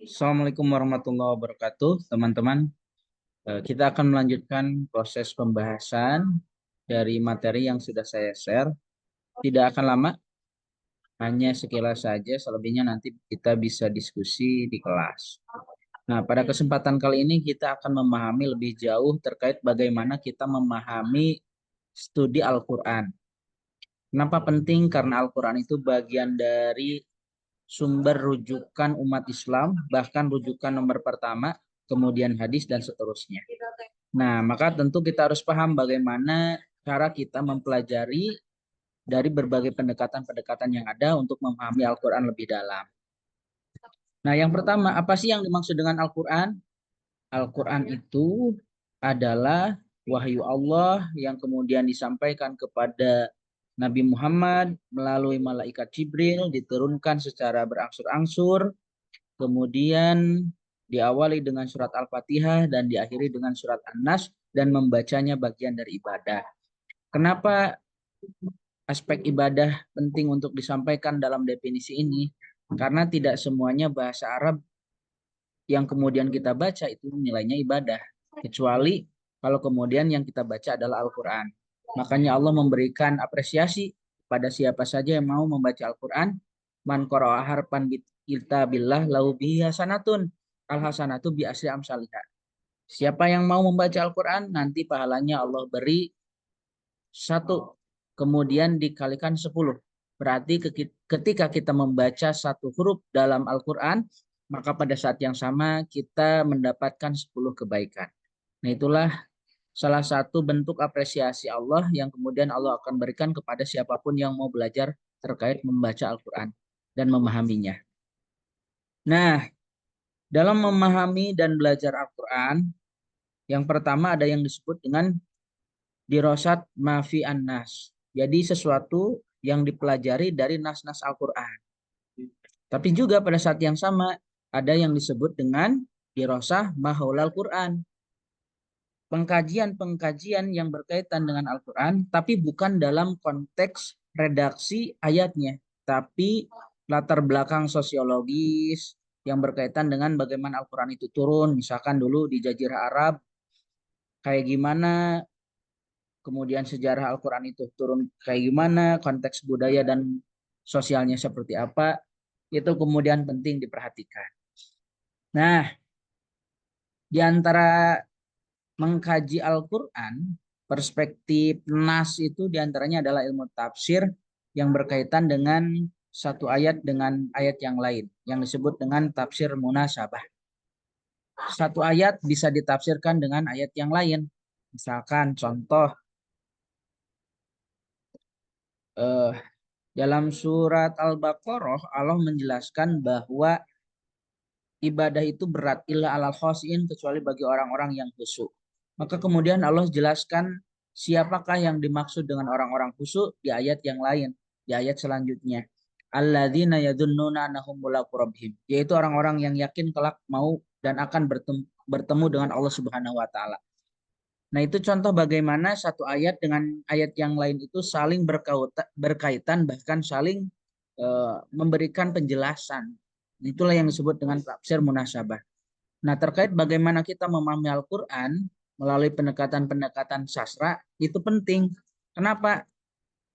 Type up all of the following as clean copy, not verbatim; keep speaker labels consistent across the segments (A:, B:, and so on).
A: Assalamualaikum warahmatullahi wabarakatuh, teman-teman. Kita akan melanjutkan proses pembahasan dari materi yang sudah saya share. Tidak akan lama, hanya sekilas saja, selebihnya nanti kita bisa diskusi di kelas. Nah, pada kesempatan kali ini kita akan memahami lebih jauh terkait bagaimana kita memahami studi Al-Quran. Kenapa penting? Karena Al-Quran itu bagian dari sumber rujukan umat Islam, bahkan rujukan nomor pertama, kemudian hadis, dan seterusnya. Nah, maka tentu kita harus paham bagaimana cara kita mempelajari dari berbagai pendekatan-pendekatan yang ada untuk memahami Al-Quran lebih dalam. Nah, yang pertama, apa sih yang dimaksud dengan Al-Quran? Al-Quran itu adalah wahyu Allah yang kemudian disampaikan kepada Nabi Muhammad melalui malaikat Jibril, diturunkan secara berangsur-angsur, kemudian diawali dengan surat Al-Fatihah dan diakhiri dengan surat An-Nas dan membacanya bagian dari ibadah. Kenapa aspek ibadah penting untuk disampaikan dalam definisi ini? Karena tidak semuanya bahasa Arab yang kemudian kita baca itu nilainya ibadah, kecuali kalau kemudian yang kita baca adalah Al-Quran. Makanya Allah memberikan apresiasi pada siapa saja yang mau membaca Al-Quran. Man qara'a harfan kitabillah lahu bihi hasanatun. Al hasanatu bi asri amsalihha. Siapa yang mau membaca Al-Quran, nanti pahalanya Allah beri satu, kemudian dikalikan 10. Berarti ketika kita membaca satu huruf dalam Al-Quran, maka pada saat yang sama kita mendapatkan 10 kebaikan. Nah, itulah salah satu bentuk apresiasi Allah yang kemudian Allah akan berikan kepada siapapun yang mau belajar terkait membaca Al-Quran dan memahaminya. Nah, dalam memahami dan belajar Al-Quran, yang pertama ada yang disebut dengan dirosat mafi an-nas. Jadi sesuatu yang dipelajari dari nas-nas Al-Quran. Tapi juga pada saat yang sama ada yang disebut dengan dirosah mahaulal Quran. Pengkajian-pengkajian yang berkaitan dengan Al-Quran, tapi bukan dalam konteks redaksi ayatnya, tapi latar belakang sosiologis yang berkaitan dengan bagaimana Al-Quran itu turun. Misalkan dulu di Jazirah Arab, kayak gimana, kemudian sejarah Al-Quran itu turun kayak gimana, konteks budaya dan sosialnya seperti apa, itu kemudian penting diperhatikan. Nah, di antara mengkaji Al-Quran, perspektif nas itu diantaranya adalah ilmu tafsir yang berkaitan dengan satu ayat dengan ayat yang lain, yang disebut dengan tafsir munasabah. Satu ayat bisa ditafsirkan dengan ayat yang lain. Misalkan contoh, eh, dalam surat Al-Baqarah Allah menjelaskan bahwa ibadah itu berat illa alal khosiin, kecuali bagi orang-orang yang khusyuk. Maka kemudian Allah jelaskan siapakah yang dimaksud dengan orang-orang khusyuk di ayat yang lain, di ayat selanjutnya. Alladzina yadhunnuna annahum mulaqu rabbihim, yaitu orang-orang yang yakin kelak mau dan akan bertemu dengan Allah Subhanahu wa taala. Nah, itu contoh bagaimana satu ayat dengan ayat yang lain itu saling berkaitan, bahkan saling memberikan penjelasan. Itulah yang disebut dengan tafsir munasabah. Nah, terkait bagaimana kita memahami Al-Quran melalui pendekatan-pendekatan sastra, itu penting. Kenapa?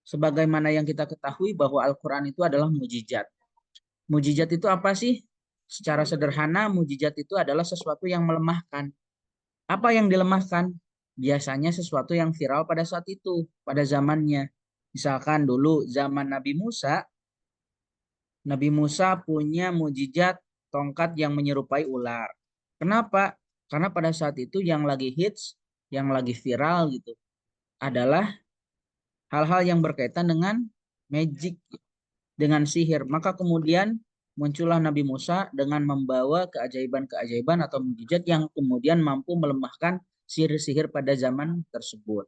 A: Sebagaimana yang kita ketahui bahwa Al-Quran itu adalah mujizat. Mujizat itu apa sih? Secara sederhana, mujizat itu adalah sesuatu yang melemahkan. Apa yang dilemahkan? Biasanya sesuatu yang viral pada saat itu, pada zamannya. Misalkan dulu zaman Nabi Musa punya mujizat tongkat yang menyerupai ular. Kenapa? Karena pada saat itu yang lagi hits, yang lagi viral gitu, adalah hal-hal yang berkaitan dengan magic, dengan sihir. Maka kemudian muncullah Nabi Musa dengan membawa keajaiban-keajaiban atau mujizat yang kemudian mampu melemahkan sihir-sihir pada zaman tersebut.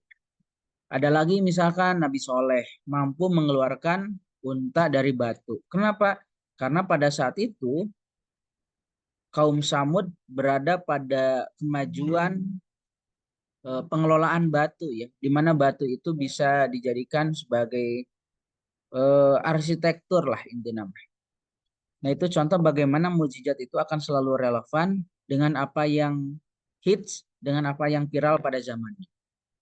A: Ada lagi misalkan Nabi Soleh mampu mengeluarkan unta dari batu. Kenapa? Karena pada saat itu kaum Samud berada pada kemajuan pengelolaan batu ya, di mana batu itu bisa dijadikan sebagai arsitektur lah intinya. Nah, itu contoh bagaimana mukjizat itu akan selalu relevan dengan apa yang hits, dengan apa yang viral pada zamannya.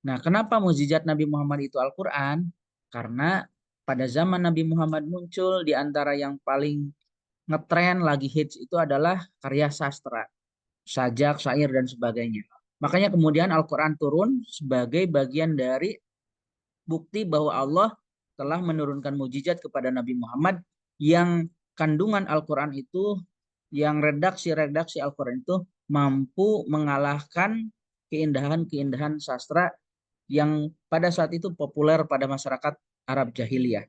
A: Nah, kenapa mukjizat Nabi Muhammad itu Al-Quran? Karena pada zaman Nabi Muhammad muncul, di antara yang paling ngetren lagi hits itu adalah karya sastra, sajak, syair, dan sebagainya. Makanya kemudian Al-Quran turun sebagai bagian dari bukti bahwa Allah telah menurunkan mukjizat kepada Nabi Muhammad, yang kandungan Al-Quran itu, yang redaksi-redaksi Al-Quran itu mampu mengalahkan keindahan-keindahan sastra yang pada saat itu populer pada masyarakat Arab jahiliyah.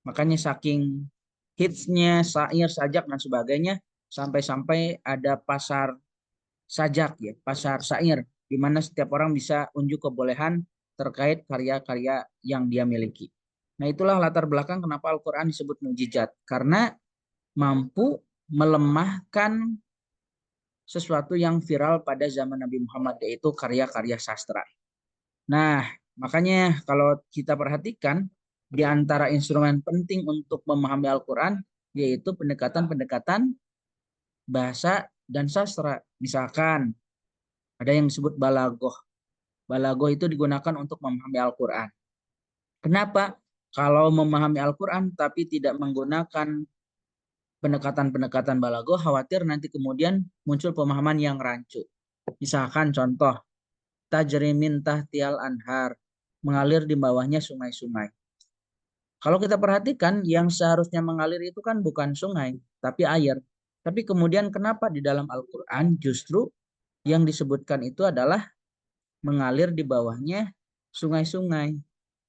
A: Makanya saking hitsnya syair, sajak, dan sebagainya, sampai-sampai ada pasar sajak ya, pasar syair, di mana setiap orang bisa unjuk kebolehan terkait karya-karya yang dia miliki. Nah, itulah latar belakang kenapa Al-Quran disebut mukjizat, karena mampu melemahkan sesuatu yang viral pada zaman Nabi Muhammad, yaitu karya-karya sastra. Nah, makanya kalau kita perhatikan, di antara instrumen penting untuk memahami Al-Quran yaitu pendekatan-pendekatan bahasa dan sastra. Misalkan ada yang disebut balagoh. Balagoh itu digunakan untuk memahami Al-Quran. Kenapa? Kalau memahami Al-Quran tapi tidak menggunakan pendekatan-pendekatan balagoh, khawatir nanti kemudian muncul pemahaman yang rancu. Misalkan contoh, tajri min tahtial anhar, mengalir di bawahnya sungai-sungai. Kalau kita perhatikan, yang seharusnya mengalir itu kan bukan sungai, tapi air. Tapi kemudian kenapa di dalam Al-Quran justru yang disebutkan itu adalah mengalir di bawahnya sungai-sungai.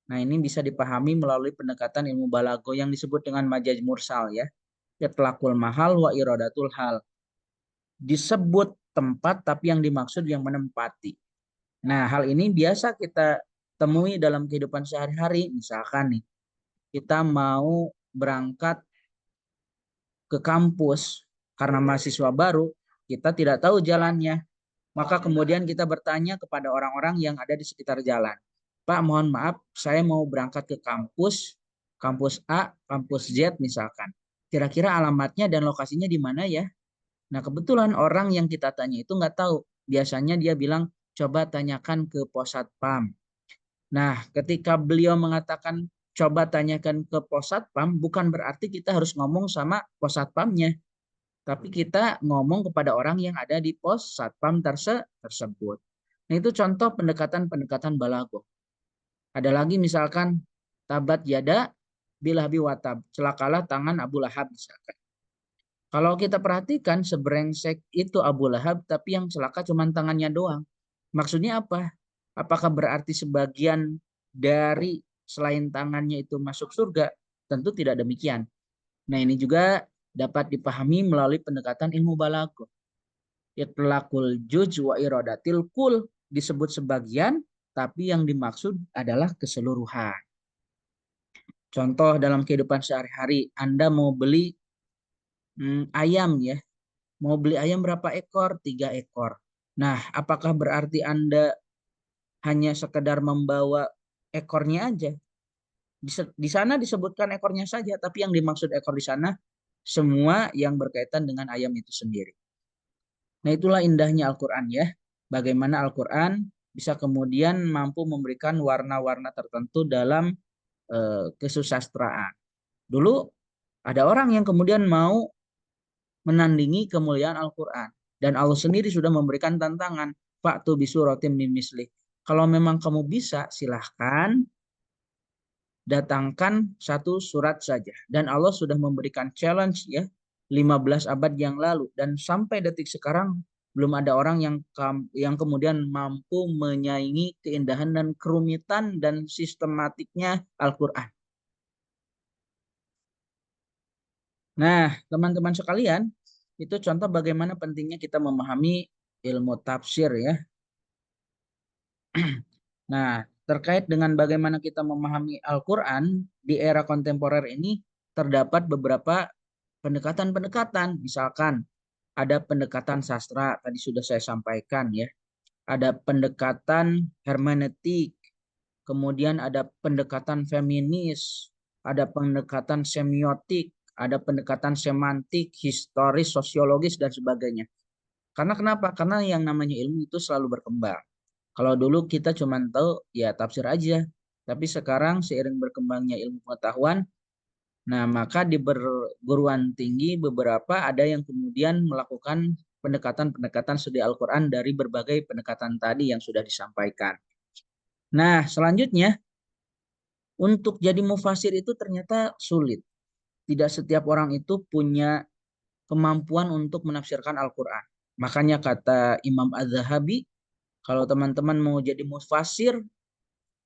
A: Nah, ini bisa dipahami melalui pendekatan ilmu balago yang disebut dengan majaz mursal ya. Itlaqul mahal wa iradatul hal. Disebut tempat tapi yang dimaksud yang menempati. Nah, hal ini biasa kita temui dalam kehidupan sehari-hari. Misalkan nih, kita mau berangkat ke kampus karena mahasiswa baru, kita tidak tahu jalannya. Maka kemudian kita bertanya kepada orang-orang yang ada di sekitar jalan. Pak, mohon maaf, saya mau berangkat ke kampus, kampus A, kampus Z misalkan. Kira-kira alamatnya dan lokasinya di mana ya? Nah, kebetulan orang yang kita tanya itu nggak tahu. Biasanya dia bilang, coba tanyakan ke pos satpam. Nah, ketika beliau mengatakan coba tanyakan ke pos satpam, bukan berarti kita harus ngomong sama pos satpamnya, tapi kita ngomong kepada orang yang ada di pos satpam tersebut. Nah, itu contoh pendekatan-pendekatan balago. Ada lagi misalkan tabat yada bilahabi watab, celakalah tangan Abu Lahab misalkan. Kalau kita perhatikan sebrengsek itu Abu Lahab, tapi yang celaka cuma tangannya doang. Maksudnya apa? Apakah berarti sebagian dari selain tangannya itu masuk surga? Tentu tidak demikian. Nah, ini juga dapat dipahami melalui pendekatan ilmu balaghah. Itlaqul juj wa iradatil kul, disebut sebagian tapi yang dimaksud adalah keseluruhan. Contoh dalam kehidupan sehari-hari, Anda mau beli ayam ya. Mau beli ayam berapa ekor? 3 ekor. Nah, apakah berarti Anda hanya sekedar membawa ekornya aja? Di sana disebutkan ekornya saja, tapi yang dimaksud ekor di sana semua yang berkaitan dengan ayam itu sendiri. Nah, itulah indahnya Al-Quran ya. Bagaimana Al-Quran bisa kemudian mampu memberikan warna-warna tertentu dalam kesusastraan. Dulu ada orang yang kemudian mau menandingi kemuliaan Al-Quran. Dan Allah sendiri sudah memberikan tantangan. Fa'tu bisuratim min mislih. Kalau memang kamu bisa, silahkan datangkan satu surat saja. Dan Allah sudah memberikan challenge ya, 15 abad yang lalu. Dan sampai detik sekarang belum ada orang yang kemudian mampu menyaingi keindahan dan kerumitan dan sistematiknya Al-Quran. Nah, teman-teman sekalian, itu contoh bagaimana pentingnya kita memahami ilmu tafsir ya. Nah, terkait dengan bagaimana kita memahami Al-Quran di era kontemporer ini, terdapat beberapa pendekatan-pendekatan. Misalkan ada pendekatan sastra, tadi sudah saya sampaikan ya. Ada pendekatan hermeneutik, kemudian ada pendekatan feminis, ada pendekatan semiotik, ada pendekatan semantik, historis, sosiologis, dan sebagainya. Karena kenapa? Karena yang namanya ilmu itu selalu berkembang. Kalau dulu kita cuma tahu ya tafsir aja, tapi sekarang seiring berkembangnya ilmu pengetahuan, nah maka di perguruan tinggi beberapa ada yang kemudian melakukan pendekatan-pendekatan studi Al-Quran dari berbagai pendekatan tadi yang sudah disampaikan. Nah, selanjutnya untuk jadi mufasir itu ternyata sulit. Tidak setiap orang itu punya kemampuan untuk menafsirkan Al-Quran. Makanya kata Imam Az-Zahabi, kalau teman-teman mau jadi mufasir,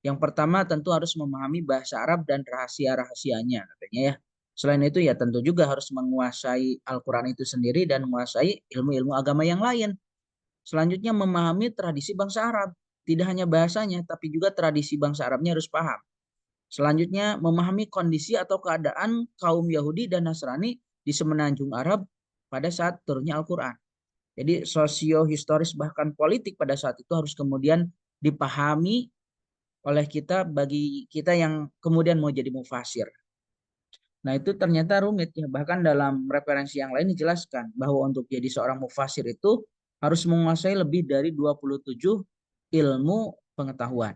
A: yang pertama tentu harus memahami bahasa Arab dan rahasia-rahasianya katanya ya. Selain itu ya tentu juga harus menguasai Al-Quran itu sendiri dan menguasai ilmu-ilmu agama yang lain. Selanjutnya memahami tradisi bangsa Arab. Tidak hanya bahasanya, tapi juga tradisi bangsa Arabnya harus paham. Selanjutnya memahami kondisi atau keadaan kaum Yahudi dan Nasrani di semenanjung Arab pada saat turunnya Al-Quran. Jadi sosio-historis bahkan politik pada saat itu harus kemudian dipahami oleh kita bagi kita yang kemudian mau jadi mufasir. Nah itu ternyata rumit ya. Bahkan dalam referensi yang lain dijelaskan bahwa untuk jadi seorang mufasir itu harus menguasai lebih dari 27 ilmu pengetahuan.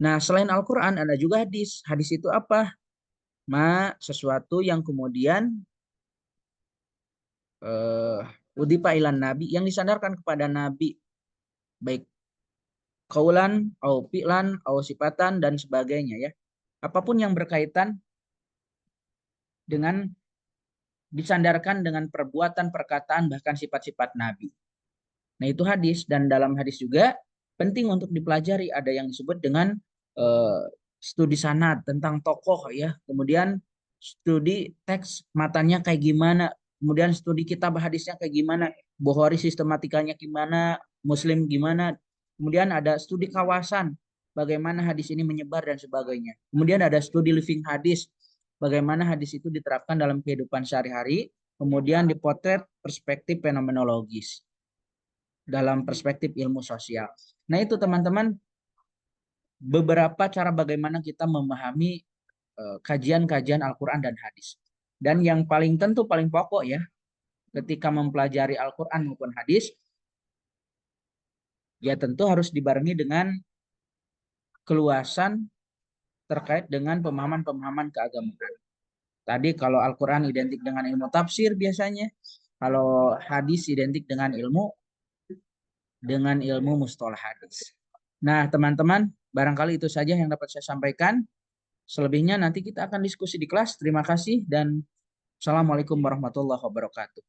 A: Nah selain Al-Quran ada juga hadis. Hadis itu apa? Sesuatu yang kemudian udipa ilan nabi, yang disandarkan kepada nabi. Baik kaulan, au fi'lan, au sifatan, dan sebagainya ya. Apapun yang berkaitan dengan disandarkan dengan perbuatan, perkataan, bahkan sifat-sifat Nabi. Nah itu hadis, dan dalam hadis juga penting untuk dipelajari. Ada yang disebut dengan eh, studi sanad tentang tokoh ya, kemudian studi teks matanya kayak gimana, kemudian studi kitab hadisnya kayak gimana, Bukhari sistematikanya gimana, Muslim gimana, kemudian ada studi kawasan, bagaimana hadis ini menyebar dan sebagainya. Kemudian ada studi living hadis, bagaimana hadis itu diterapkan dalam kehidupan sehari-hari, kemudian dipotret perspektif fenomenologis dalam perspektif ilmu sosial. Nah itu teman-teman beberapa cara bagaimana kita memahami kajian-kajian Al-Quran dan hadis. Dan yang paling tentu paling pokok ya ketika mempelajari Al-Quran maupun hadis, ya tentu harus dibarengi dengan keluasan terkait dengan pemahaman-pemahaman keagamaan. Tadi kalau Al-Quran identik dengan ilmu tafsir biasanya, kalau hadis identik dengan ilmu mustalah hadis. Nah, teman-teman, barangkali itu saja yang dapat saya sampaikan. Selebihnya nanti kita akan diskusi di kelas. Terima kasih dan Assalamualaikum warahmatullahi wabarakatuh.